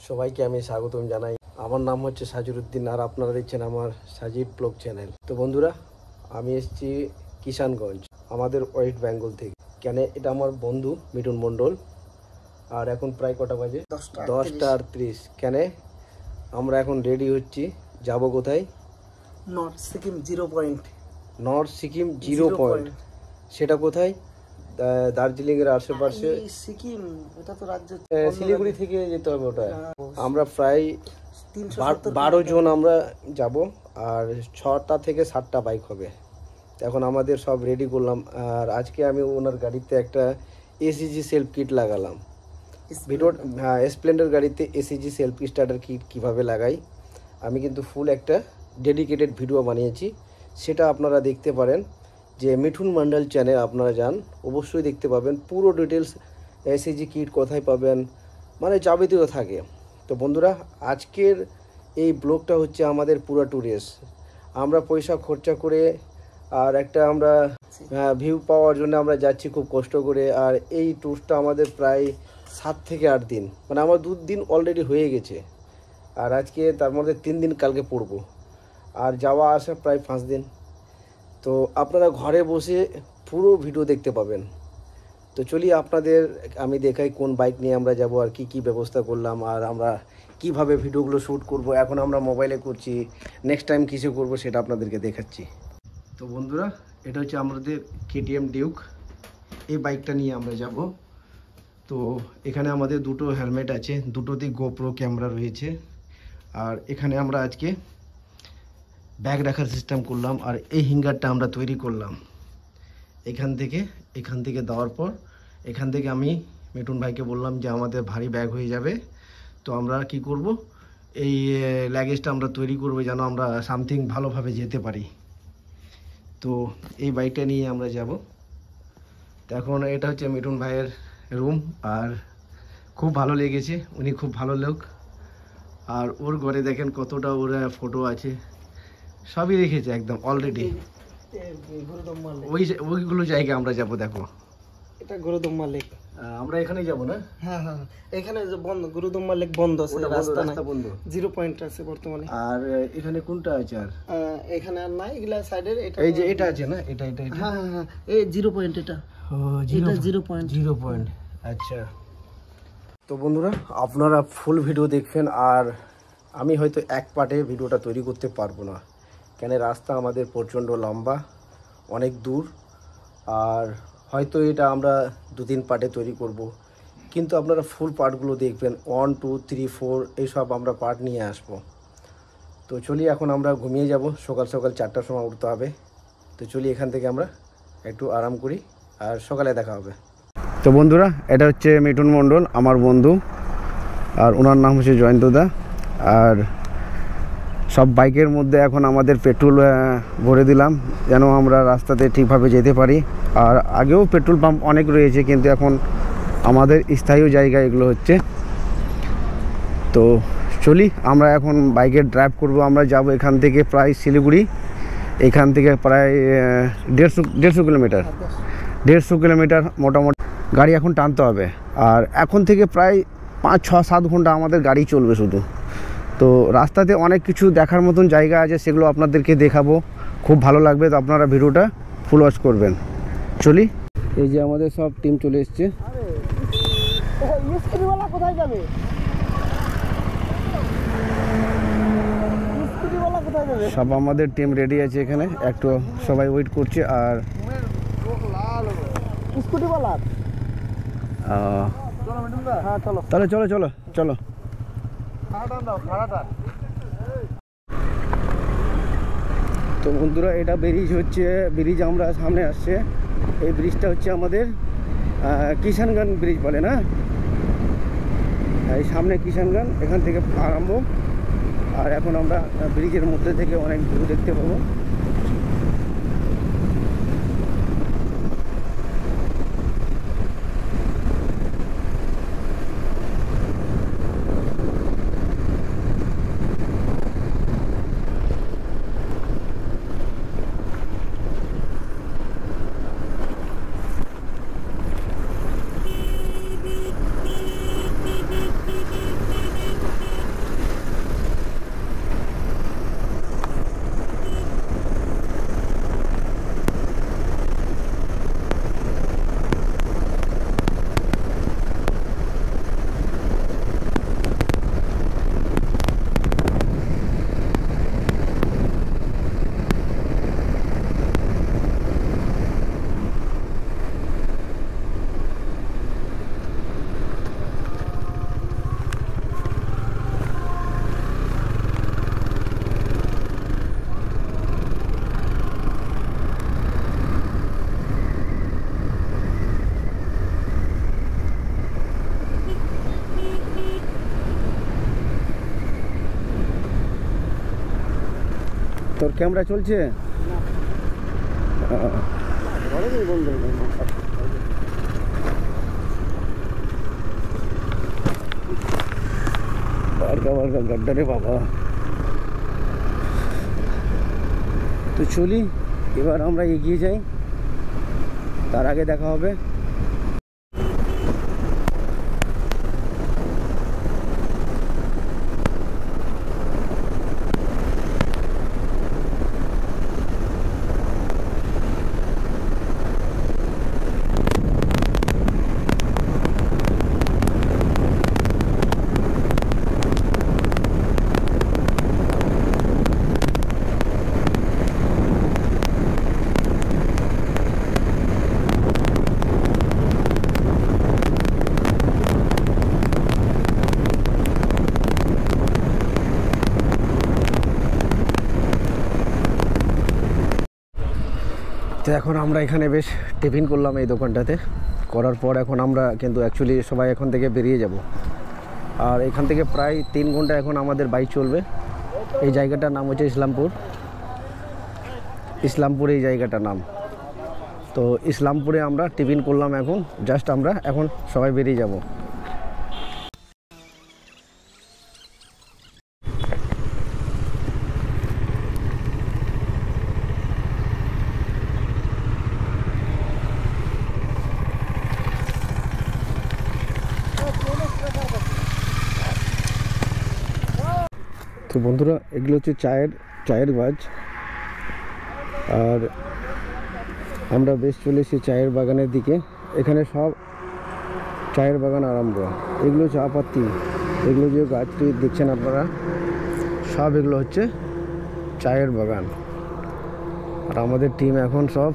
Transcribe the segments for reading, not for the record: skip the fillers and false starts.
সবাইকে আমি স্বাগতম জানাই। আমার নাম হচ্ছে সাজিরউদ্দিন আর আপনারা দেখছেন আমার সাজির ব্লগ চ্যানেল। তো বন্ধুরা, আমি এসেছি কিষানগঞ্জ, আমাদের ওয়েস্ট বেঙ্গল থেকে। কেন এটা আমার বন্ধু মিঠুন মণ্ডল। আর এখন প্রায় কটা বাজে? 10:38। কেন আমরা এখন রেডি হচ্ছি, যাব কোথায়? North Sikkim 0 point. North Sikkim 0 point. সেটা কোথায়? দার্জিলিং এর আশেপাশে। সিকিম এটা তো রাজ্য, শিলিগুড়ি থেকে যেতে হবে ওটা। আমরা প্রায় 12 জন আমরা যাব, আর 6টা থেকে 7টা বাইক হবে। এখন আমাদের সব রেডি করলাম। আর আজকে আমি ওনার গাড়িতে একটা এসিজি সেলফ কিট লাগালাম। ভিডিও, হ্যাঁ, স্প্লেন্ডার গাড়িতে এসিজি সেলফ স্টার্টার কিট কীভাবে লাগাই আমি কিন্তু ফুল একটা ডেডিকেটেড ভিডিও বানিয়েছি। সেটা আপনারা দেখতে পারেন, যে মিঠুন মণ্ডল চ্যানেল আপনারা যান, অবশ্যই দেখতে পাবেন পুরো ডিটেলস। এসিজি কিট কোথায় পাবেন, মানে যাবতীয় থাকে। তো বন্ধুরা, আজকের এই ব্লগটা হচ্ছে আমাদের পুরো ট্যুরেস। আমরা পয়সা খরচা করে আর একটা আমরা ভিউ পাওয়ার জন্য আমরা যাচ্ছি খুব কষ্ট করে। আর এই ট্যুরটা আমাদের প্রায় 7 থেকে 8 দিন, মানে আমার 2 দিন অলরেডি হয়ে গেছে। আর আজকে তার মধ্যে 3 দিন কালকে পড়বো, আর যাওয়া আসা প্রায় 5 দিন। তো আপনারা ঘরে বসে পুরো ভিডিও দেখতে পাবেন। তো চলি আপনাদের আমি দেখাই কোন বাইক নিয়ে আমরা যাব, আর কি কি ব্যবস্থা করলাম, আর আমরা কিভাবে ভিডিওগুলো শ্যুট করব। এখন আমরা মোবাইলে করছি, নেক্সট টাইম কিছু করব সেটা আপনাদেরকে দেখাচ্ছি। তো বন্ধুরা, এটা হচ্ছে আমাদের কেটিএম ডিউক। এই বাইকটা নিয়ে আমরা যাব। তো এখানে আমাদের দুটো হেলমেট আছে, দুটোতেই গোপ্রো ক্যামেরা রয়েছে। আর এখানে আমরা আজকে ব্যাগ রাখার সিস্টেম করলাম। আর এই হ্যাঙ্গারটা আমরা তৈরি করলাম এখান থেকে দেওয়ার পর এখান থেকে আমি মিঠুন ভাইকে বললাম যে আমাদের ভারী ব্যাগ হয়ে যাবে। তো আমরা কি করব, এই লাগেজটা আমরা তৈরি করব যেন আমরা সামথিং ভালোভাবে যেতে পারি। তো এই বাইকটা নিয়ে আমরা যাব। তো এখন এটা হচ্ছে মিঠুন ভাইয়ের রুম, আর খুব ভালো লেগেছে, উনি খুব ভালো লোক। আর ওর ঘরে দেখেন কতটা ওর ফটো আছে, সবই রেখেছে একদম অলরেডি। ওইগুলো জায়গায় আমরা যাব। দেখো, এটা গুরুদম্মা লেক। আমরা এখানে যাব না? হ্যাঁ হ্যাঁ, এখানে যে বন্ধ, গুরুদম্মা লেক বন্ধ আছে, রাস্তা বন্ধ, 0 পয়েন্ট আছে বর্তমানে। আর এখানে কোনটা আছে? আর এখানে আর নাই, এগুলা সাইডের। এটা এই যে এটা আছে না, এটা হ্যাঁ হ্যাঁ হ্যাঁ, এই 0 পয়েন্ট। এটা এটা 0 পয়েন্ট। আচ্ছা। তো বন্ধুরা, আপনারা ফুল ভিডিও দেখবেন। আর আমি হয়তো এক পার্টে ভিডিওটা তৈরি করতে পারবো না, কেন রাস্তা আমাদের প্রচণ্ড লম্বা, অনেক দূর। আর হয়তো এটা আমরা 2-3 পার্টে তৈরি করব, কিন্তু আপনারা ফুল পার্টগুলো দেখবেন। 1, 2, 3, 4 এইসব আমরা পার্ট নিয়ে আসবো। তো চলি, এখন আমরা ঘুমিয়ে যাব। সকাল 4টার সময় উঠতে হবে। তো চলি, এখান থেকে আমরা একটু আরাম করি, আর সকালে দেখা হবে। তো বন্ধুরা, এটা হচ্ছে মিঠুন মণ্ডল, আমার বন্ধু, আর ওনার নাম হচ্ছে জয়ন্তদা। আর সব বাইকের মধ্যে এখন আমাদের পেট্রোল ভরে দিলাম, যেন আমরা রাস্তাতে ঠিকভাবে যেতে পারি। আর আগেও পেট্রোল পাম্প অনেক রয়েছে, কিন্তু এখন আমাদের স্থায়ী জায়গা এগুলো হচ্ছে। তো চলি, আমরা এখন বাইকে ড্রাইভ করব। আমরা যাব এখান থেকে প্রায় শিলিগুড়ি, এখান থেকে প্রায় 150 কিলোমিটার। 150 কিলোমিটার মোটামুটি গাড়ি এখন টানতে হবে। আর এখন থেকে প্রায় 5, 6, 7 ঘন্টা আমাদের গাড়ি চলবে শুধু। তো রাস্তাতে অনেক কিছু দেখার মতন জায়গা আছে, সেগুলো আপনাদেরকে দেখাবো, খুব ভালো লাগবে। তো আপনারা ভিডিওটা ফুল ওয়াচ করবেন। চলি, এই যে আমাদের সব টিম চলে এসছে। কোথায় যাবে? সব আমাদের টিম রেডি আছে এখানে, একটু সবাই ওয়েট করছে। আর তাহলে চলো চলো চলো। তো বন্ধুরা, এটা ব্রিজ আমরা সামনে আসছে। এই ব্রিজটা হচ্ছে আমাদের কিষানগঞ্জ ব্রিজ বলে না, এই সামনে কিষানগঞ্জ, এখান থেকে আরম্ভ। আর এখন আমরা ব্রিজের মধ্যে থেকে অনেক ভিউ দেখতে পাবো। তোর ক্যামেরা চলছে? বারকা বারকা গড্ডা রে বাবা। তো চলি এবার আমরা এগিয়ে যাই, তার আগে দেখা হবে। তো এখন আমরা এখানে বেশ টিফিন করলাম এই দোকানটাতে, করার পর এখন আমরা কিন্তু অ্যাকচুয়ালি সবাই এখন থেকে বেরিয়ে যাব। আর এখান থেকে প্রায় 3 ঘন্টা এখন আমাদের বাইক চলবে। এই জায়গাটার নাম হচ্ছে ইসলামপুর এই জায়গাটার নাম। তো ইসলামপুরে আমরা টিফিন করলাম, এখন জাস্ট আমরা এখন সবাই বেরিয়ে যাব। তো বন্ধুরা, এগুলো হচ্ছে চায়ের গাছ। আর আমরা বেশ চলে এসেছি চায়ের বাগানের দিকে। এখানে সব চায়ের বাগান আরম্ভ। এগুলো চা পাতি, এগুলো যে গাছটি দেখছেন আপনারা, সব এগুলো হচ্ছে চায়ের বাগান। আর আমাদের টিম এখন সব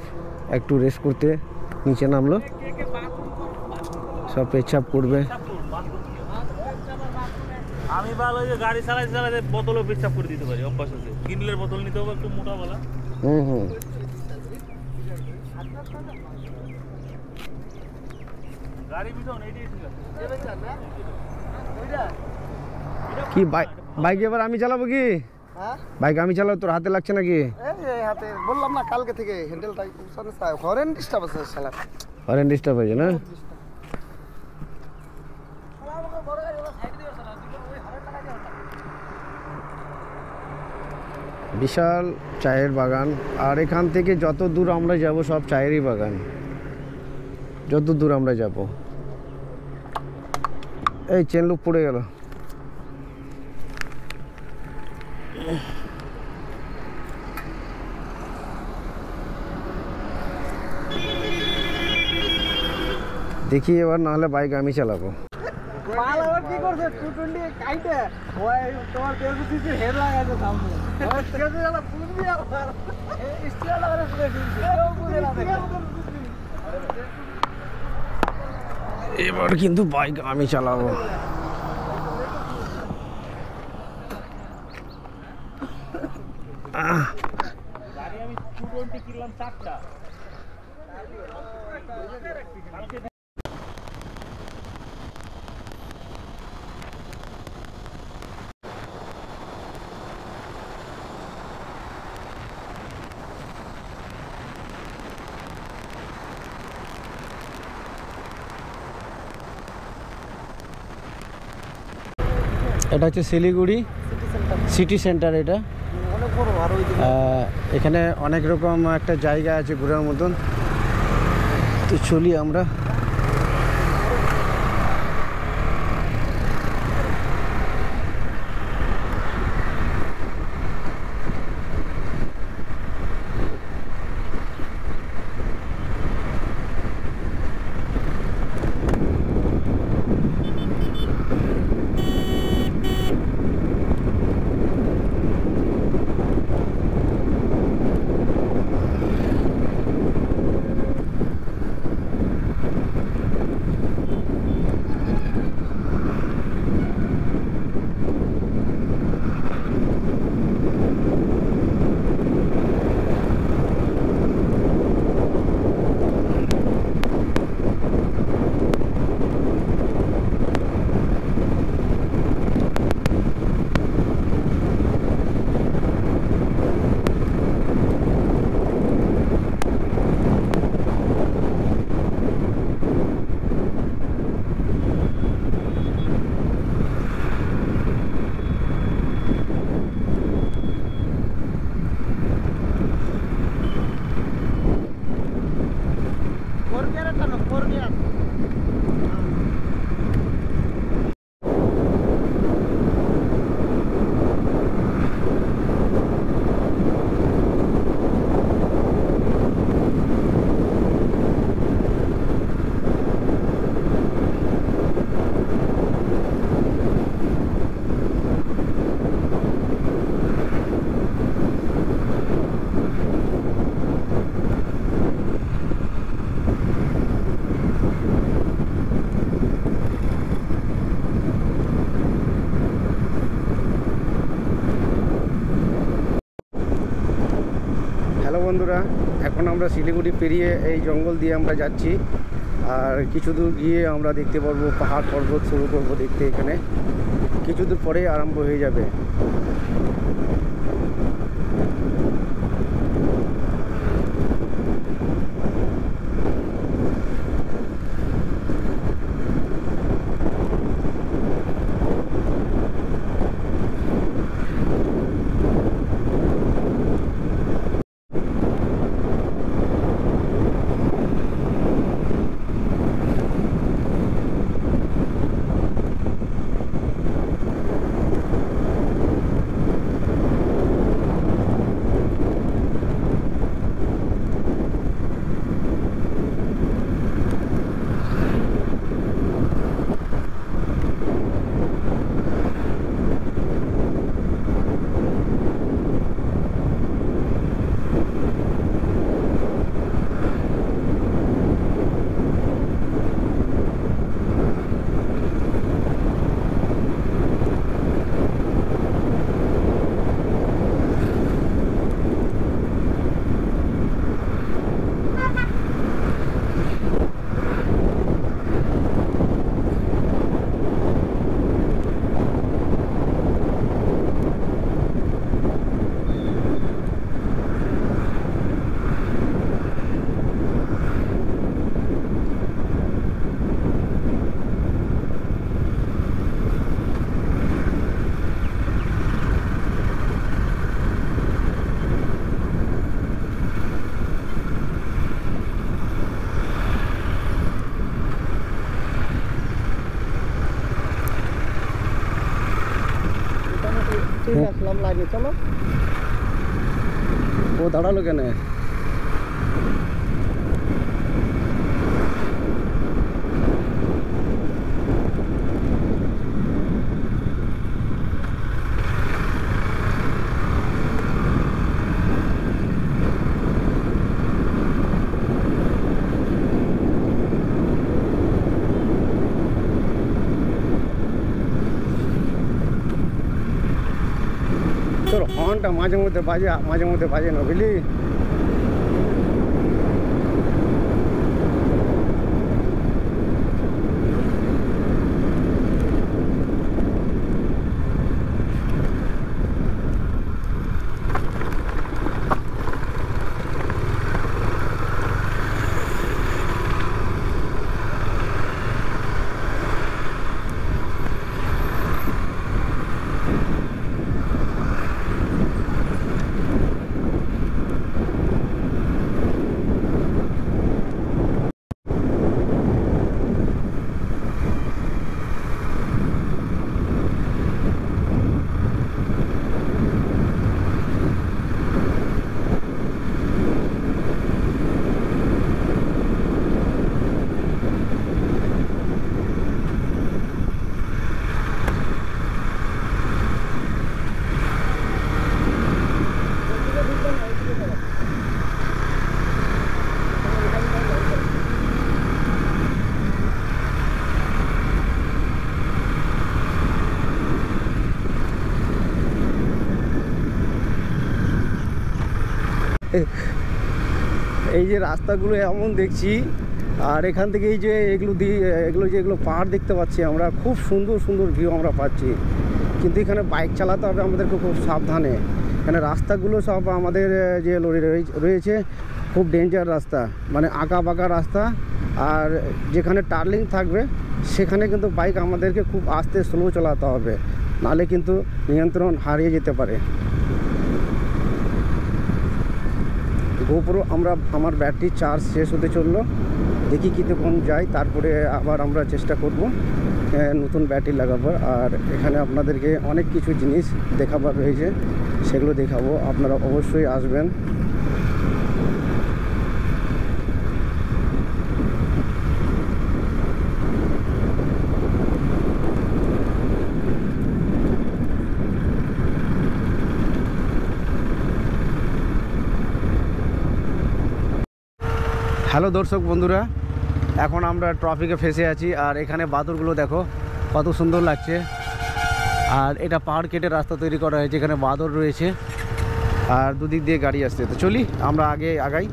একটু রেস্ট করতে নিচে নামলো, সব পেছাপ করবে। আমি ভালো যে গাড়ি চালাইতে বোতলও পেছাপ করে দিতে পারি, অভ্যাস আছে। কিনলের বোতল নিতে হবে একটু মোটা বলা। গাড়ি বিধন এইটাই ঠিক আছে। কি বাইক এবার আমি চালাবো? কি বাইক আমি চালাবো? তোর হাতে লাগছে নাকি? হাতে বললাম না কালকে থেকে হ্যান্ডেলটাই হরেন ডিস্টার্ব আছে, হরেন ডিস্টার্ব হয়েছে না? বিশাল চায়ের বাগান। আর এখান থেকে যত দূর আমরা যাব সব চায়েরই বাগান, যত দূর আমরা যাব। এই চেন লুক পড়ে গেল। দেখি এবার, নাহলে বাইক আমি চালাবো। কি করছে 220 কাইটে ওই তোমার তেলসিসি হেড লাগাইছে সামনে ফুল দিয়ে আবার স্টিয়ার লাগানো ফুলে দিয়েছে কেউ বুঝে না। এবার কিন্তু বাইক আমি চালাবো। গাড়ি আমি 220 কিনলাম 4টা। এটা হচ্ছে শিলিগুড়ি সিটি সেন্টার। এটা অনেক বড়। আর ওই এখানে অনেক রকম একটা জায়গা আছে ঘোরার মতন। তো চলি আমরা। বন্ধুরা, এখন আমরা শিলিগুড়ি পেরিয়ে এই জঙ্গল দিয়ে আমরা যাচ্ছি। আর কিছু দূর গিয়ে আমরা দেখতে পারবো পাহাড় পর্বত শুরু করবো দেখতে। এখানে কিছু দূর পরে আরম্ভ হয়ে যাবে। আসলাম লাইনে, চলো। ও দাঁড়ালো কেন? তোর হর্নটা মাঝে মধ্যে বাজে না, বুঝলি? এই যে রাস্তাগুলো এমন দেখছি, আর এখান থেকে এই যে এগুলো পাহাড় দেখতে পাচ্ছি আমরা, খুব সুন্দর সুন্দর ভিউ আমরা পাচ্ছি। কিন্তু এখানে বাইক চালাতে হবে আমাদেরকে খুব সাবধানে। এখানে রাস্তাগুলো সব আমাদের যে লরি রয়েছে খুব ডেঞ্জার রাস্তা, মানে আঁকা বাঁকা রাস্তা। আর যেখানে টার্নিং থাকবে সেখানে কিন্তু বাইক আমাদেরকে খুব আস্তে স্লো চালাতে হবে, নাহলে কিন্তু নিয়ন্ত্রণ হারিয়ে যেতে পারে। গোপ্রো আমার ব্যাটারি চার্জ শেষ হতে চললো, দেখি কতক্ষণ যাই, তারপরে আবার আমরা চেষ্টা করব নতুন ব্যাটারি লাগাবো। আর এখানে আপনাদেরকে অনেক কিছু জিনিস দেখাবার রয়েছে, সেগুলো দেখাবো, আপনারা অবশ্যই আসবেন। হ্যালো দর্শক বন্ধুরা, এখন আমরা ট্রাফিকে ফেসে আছি। আর এখানে বাদরগুলো দেখো কত সুন্দর লাগছে। আর এটা পাহাড় কেটে রাস্তা তৈরি করা হয়েছে, এখানে বাদর রয়েছে। আর দুদিক দিয়ে গাড়ি আসছে। তো চলি আমরা আগে আগাই।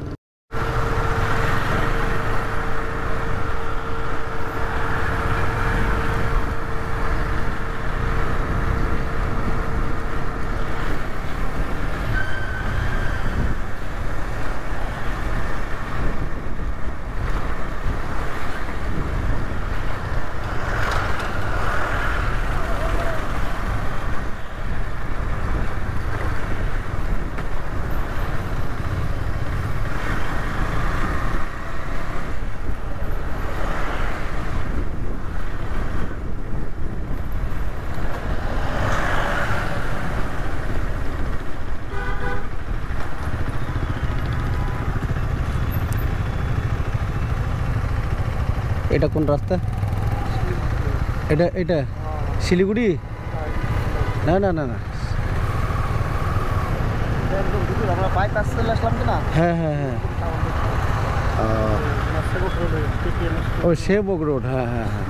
এটা কোন রাস্তা? এটা শিলিগুড়ি? না না না না, আমরা বাইপাস চলে আসলাম কিনা? হ্যাঁ হ্যাঁ হ্যাঁ, ও সেবক রোড, হ্যাঁ হ্যাঁ হ্যাঁ।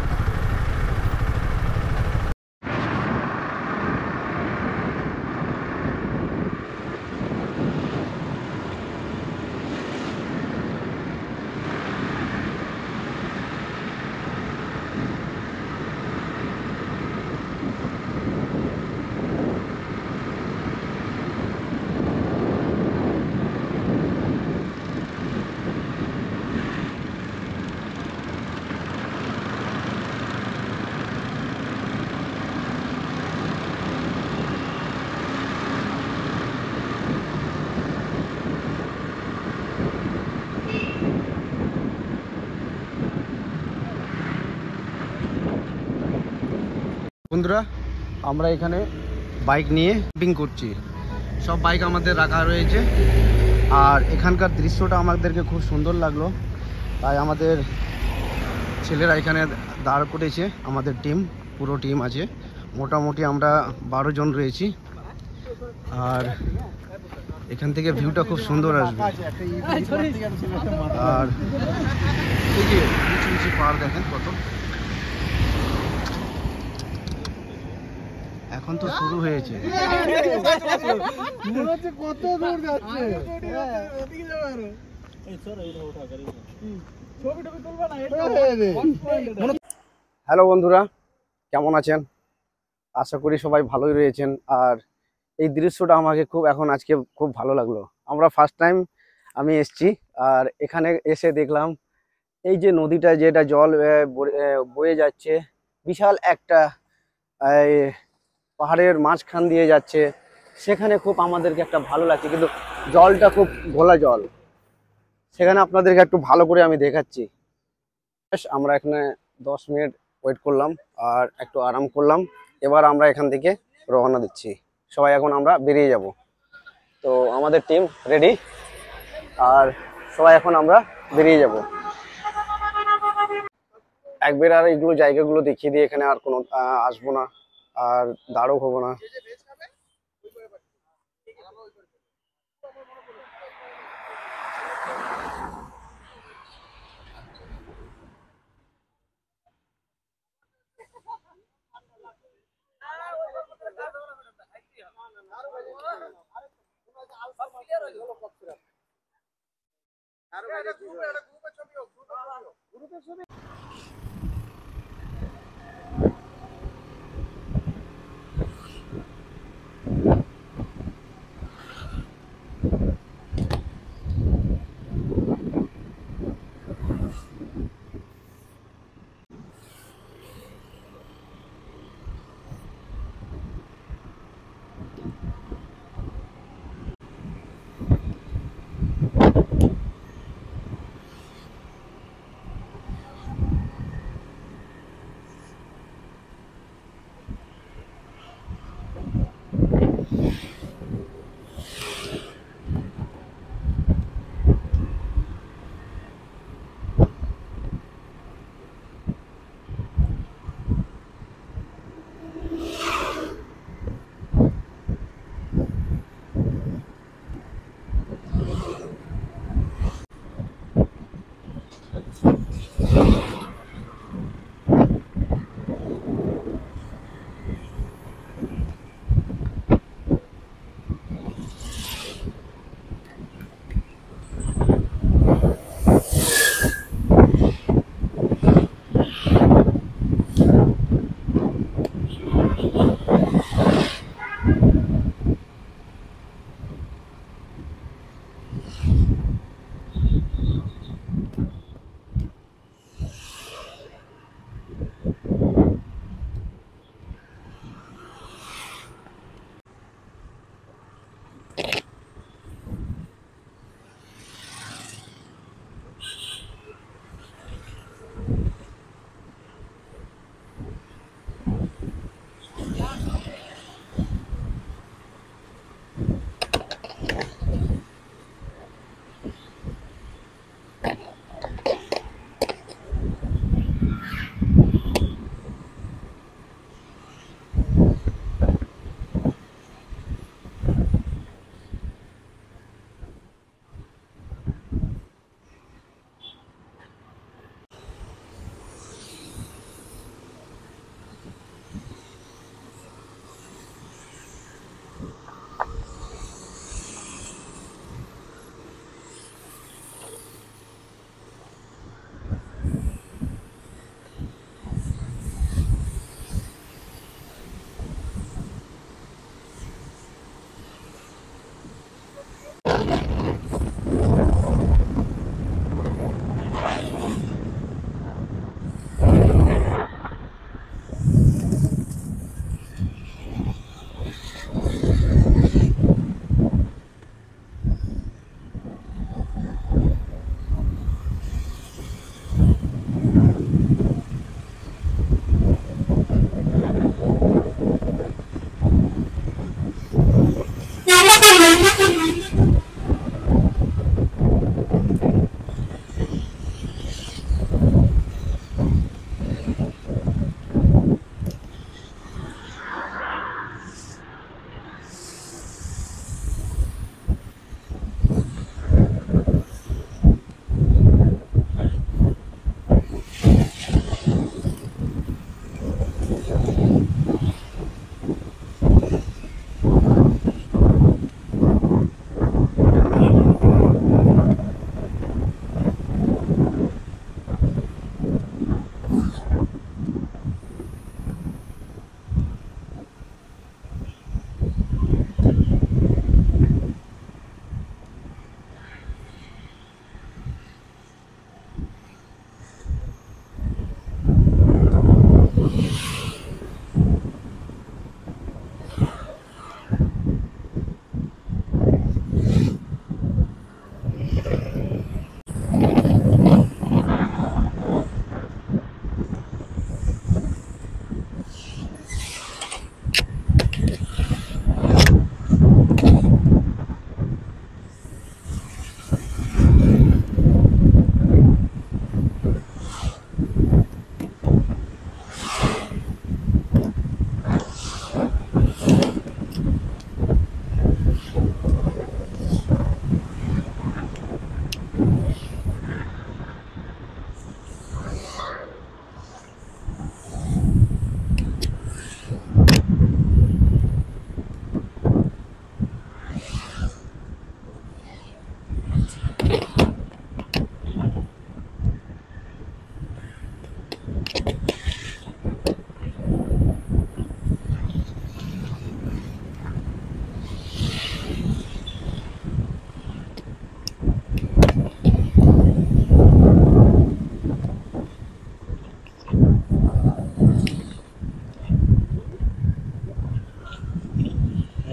বন্ধুরা, আমরা এখানে বাইক নিয়ে ক্যাম্পিং করছি। সব বাইক আমাদের রাখা রয়েছে, আর এখানকার দৃশ্যটা আমাদেরকে খুব সুন্দর লাগলো, তাই আমাদের ছেলেরা এখানে দাঁড় করেছে। আমাদের টিম, পুরো টিম আছে, মোটামুটি আমরা 12 জন রয়েছি। আর এখান থেকে ভিউটা খুব সুন্দর আসবে। আর এই যে উঁচু উঁচু পাহাড় দেখেন কত, এখন তো শুরু হয়েছে। কত দূর যাচ্ছে, হ্যালো বন্ধুরা, কেমন আছেন? আশা করি সবাই ভালোই রয়েছেন। আর এই দৃশ্যটা আমাকে আজকে খুব ভালো লাগলো। আমরা ফার্স্ট টাইম আমি এসছি, আর এখানে এসে দেখলাম এই যে নদীটা, যেটা জল বয়ে যাচ্ছে, বিশাল একটা পাহাড়ের মাঝখান দিয়ে যাচ্ছে, সেখানে খুব আমাদেরকে একটা ভালো লাগছে। কিন্তু জলটা খুব ঘোলা জল, সেখানে আপনাদেরকে একটু ভালো করে আমি দেখাচ্ছি। আমরা এখানে 10 মিনিট ওয়েট করলাম আর একটু আরাম করলাম। এবার আমরা এখান থেকে রওনা দিচ্ছি। সবাই এখন আমরা বেরিয়ে যাব। তো আমাদের টিম রেডি, আর সবাই এখন আমরা বেরিয়ে যাব। একবার আর এইগুলো জায়গাগুলো দেখিয়ে দিয়ে এখানে আর কোনো আসবো না, আর দাঁড়ও হবো না।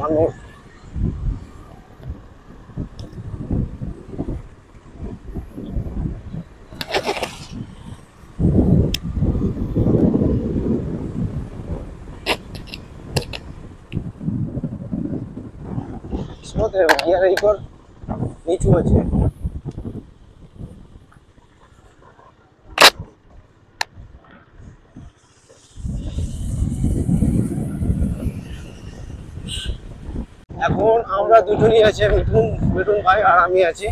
মানুষ। গিয়ার এই কর নিচু আছে। এখন আমরা দুজনই আছি, মিঠুন ভাই আর আমি আছি।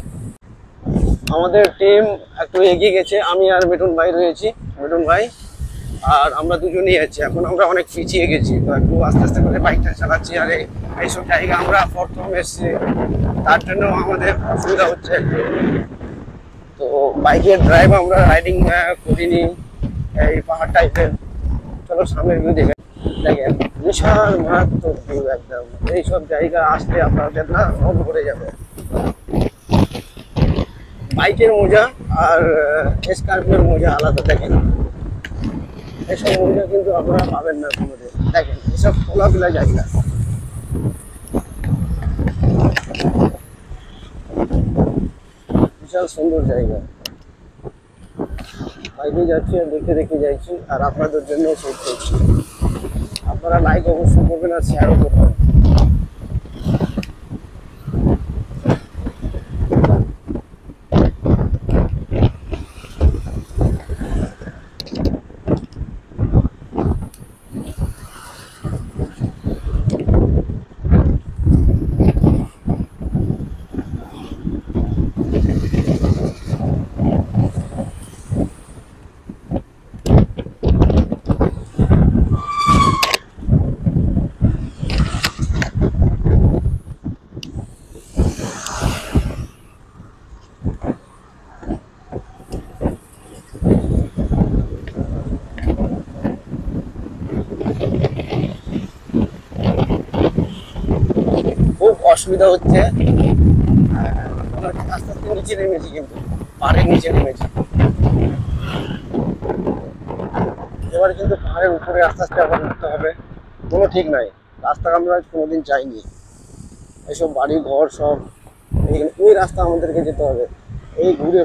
আমাদের টিম একটু এগিয়ে গেছে, আমি আর মিঠুন ভাই রয়েছি, মিঠুন ভাই আর আমরা দুজনই আছি। এখন আমরা অনেক পিছিয়ে গেছি, তো একটু আস্তে আস্তে করে বাইকটা চালাচ্ছি। আর এইসব জায়গা আমরা প্রথম এসেছি, তার জন্য আমাদের অসুবিধা হচ্ছে একটু। তো বাইকের ড্রাইভ আমরা রাইডিং করিনি এই পাহাড় টাইপের। চলো সামনের ভিউ দেখেন, বিশাল মারাত্মক ভিউ একদম। এইসব জায়গা আসলে আপনাদের না মন ভরে যাবে। বাইকের মজা আর স্কর্পিওর মজা আলাদা। দেখেন এসব মজা কিন্তু আপনারা পাবেন না কোনোদিন। দেখেন এসব খোলামেলা জায়গা, বিশাল সুন্দর জায়গা। বাইকে যাচ্ছি আর দেখে দেখে যাচ্ছি, আর আপনাদের জন্য শেয়ার করছি। আপনারা লাইক অবশ্যই করবেন আর শেয়ারও করবেন। খুব অসুবিধা হচ্ছে, আস্তে আস্তে নিচে নেমেছি, কিন্তু পাহাড়ের নিচে নেমেছি। এবার কিন্তু পাহাড়ের উপরে আস্তে আস্তে আবার উঠতে হবে, কোনো ঠিক নাই। রাস্তা আমরা কোনোদিন যাইনি, এইসব বাড়ি ঘর সব ওই রাস্তা আমাদেরকে যেতে হবে। এই ঘুরে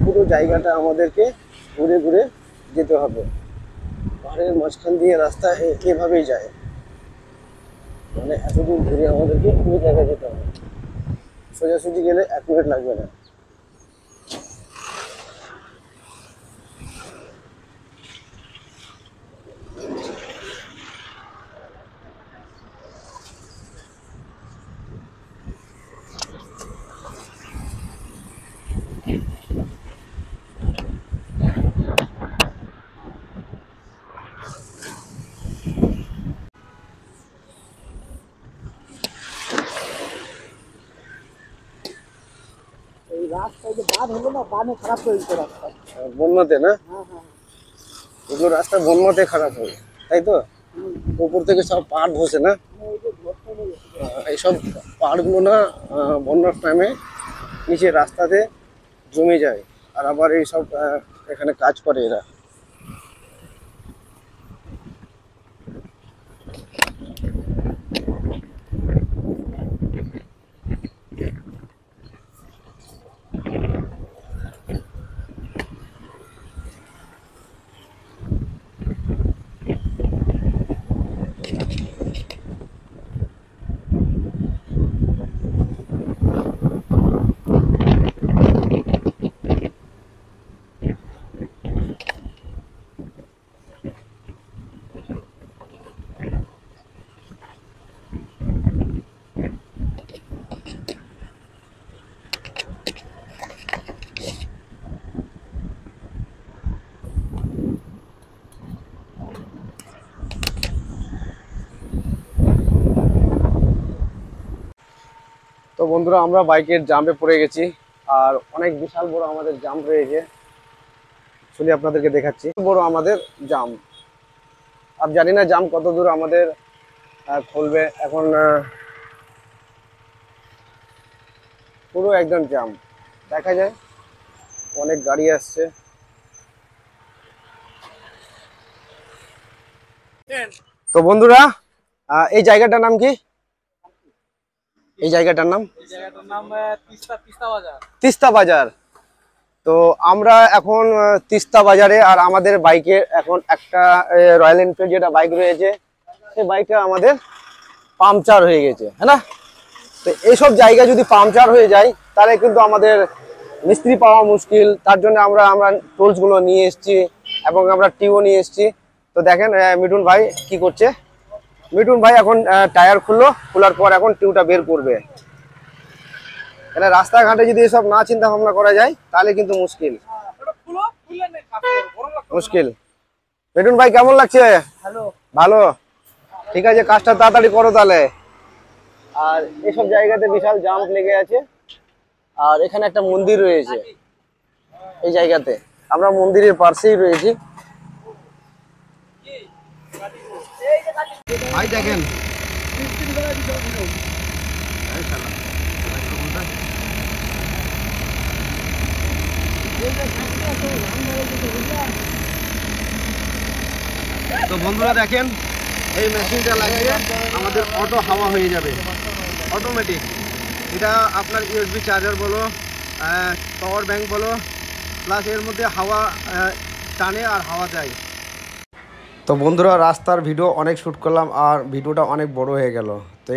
পুরো জায়গাটা আমাদেরকে ঘুরে ঘুরে যেতে হবে। পাহাড়ের মাঝখান দিয়ে রাস্তা এভাবেই যায়, মানে এতদূর ঘুরে আমাদেরকে ওই জায়গায় যেতে হবে। সোজাসুজি গেলে 1 মিনিট লাগবে না। রাস্তায় যে বাঁধ হলো না, বানে খারাপ করে দিচ্ছে রাস্তা। বন্যাতে না, হ্যাঁ হ্যাঁ, এগুলো রাস্তা বন্যাতে খারাপ হয়, তাই তো? উপর থেকে সব পাহাড় ধসে না, এইসব পাহাড়গুলো না বন্যার টাইমে নিচে রাস্তাতে জমে যায়। আর আবার এইসব এখানে কাজ করে এরা। তো বন্ধুরা, আমরা বাইকের জাম্পে পড়ে গেছি, আর অনেক বিশাল বড় আমাদের জাম্প রয়েছে। চলি আপনাদেরকে দেখাচ্ছি, বড় আমাদের জাম্প। আর জানি না জাম্প কত দূর আমাদের খুলবে। এখন পুরো একদম জাম, দেখা যায় অনেক গাড়ি আসছে। তো বন্ধুরা, এই জায়গাটার নাম কি? এই জায়গাটার নাম? এই জায়গাটার নাম তিস্তা বাজার। তিস্তা বাজার। তো আমরা এখন তিস্তা বাজারে, আর আমাদের বাইকে এখন একটা রয়্যাল এনফিল্ড যেটা বাইক রয়েছে, সেই বাইকটা আমাদের পাংচার হয়ে গেছে, হ্যাঁ না? তো এইসব জায়গায় যদি পাংচার হয়ে যায় তাহলে কিন্তু আমাদের মিস্ত্রি পাওয়া মুশকিল। তার জন্য আমরা টুলসগুলো নিয়ে এসেছি এবং আমরা টিউও নিয়ে এসেছি। তো দেখেন মিঠুন ভাই কি করছে। মিঠুন ভাই এখন টায়ার খোলার পর এখন টিউটা বের করবে। রাস্তাঘাটে যদি এসব না চিন্তা ভাবনা করা যায় তাহলে কিন্তু মুশকিল। মিঠুন ভাই কেমন লাগছে? ভালো। ঠিক আছে, কাজটা তাড়াতাড়ি করো তাহলে। আর এসব জায়গাতে বিশাল জাম লেগে আছে। আর এখানে একটা মন্দির রয়েছে এই জায়গাতে, আমরা মন্দিরের পাশেই রয়েছি। ভাই দেখেন তো বন্ধুরা, দেখেন এই মেশিনটা লাগিয়ে আমাদের অটো হাওয়া হয়ে যাবে, অটোমেটিক। এটা আপনার ইউএসবি চার্জার বলো, পাওয়ার ব্যাংক বলো, প্লাস এর মধ্যে হাওয়া টানে আর হাওয়া যায়। তো বন্ধুরা, রাস্তার ভিডিও অনেক শ্যুট করলাম আর ভিডিওটা অনেক বড় হয়ে গেল। তো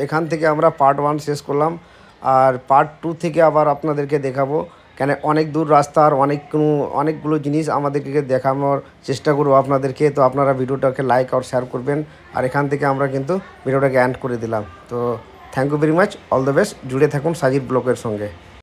এখান থেকে আমরা পার্ট 1 শেষ করলাম, আর পার্ট 2 থেকে আবার আপনাদেরকে দেখাবো। কেন অনেক দূর রাস্তা আর অনেকগুলো জিনিস আমাদেরকে দেখানোর চেষ্টা করবো আপনাদেরকে। তো আপনারা ভিডিওটাকে লাইক আর শেয়ার করবেন। আর এখান থেকে আমরা কিন্তু ভিডিওটাকে এন্ড করে দিলাম। তো thank you very much, all the best. জুড়ে থাকুন সাজিদ ব্লগের সঙ্গে।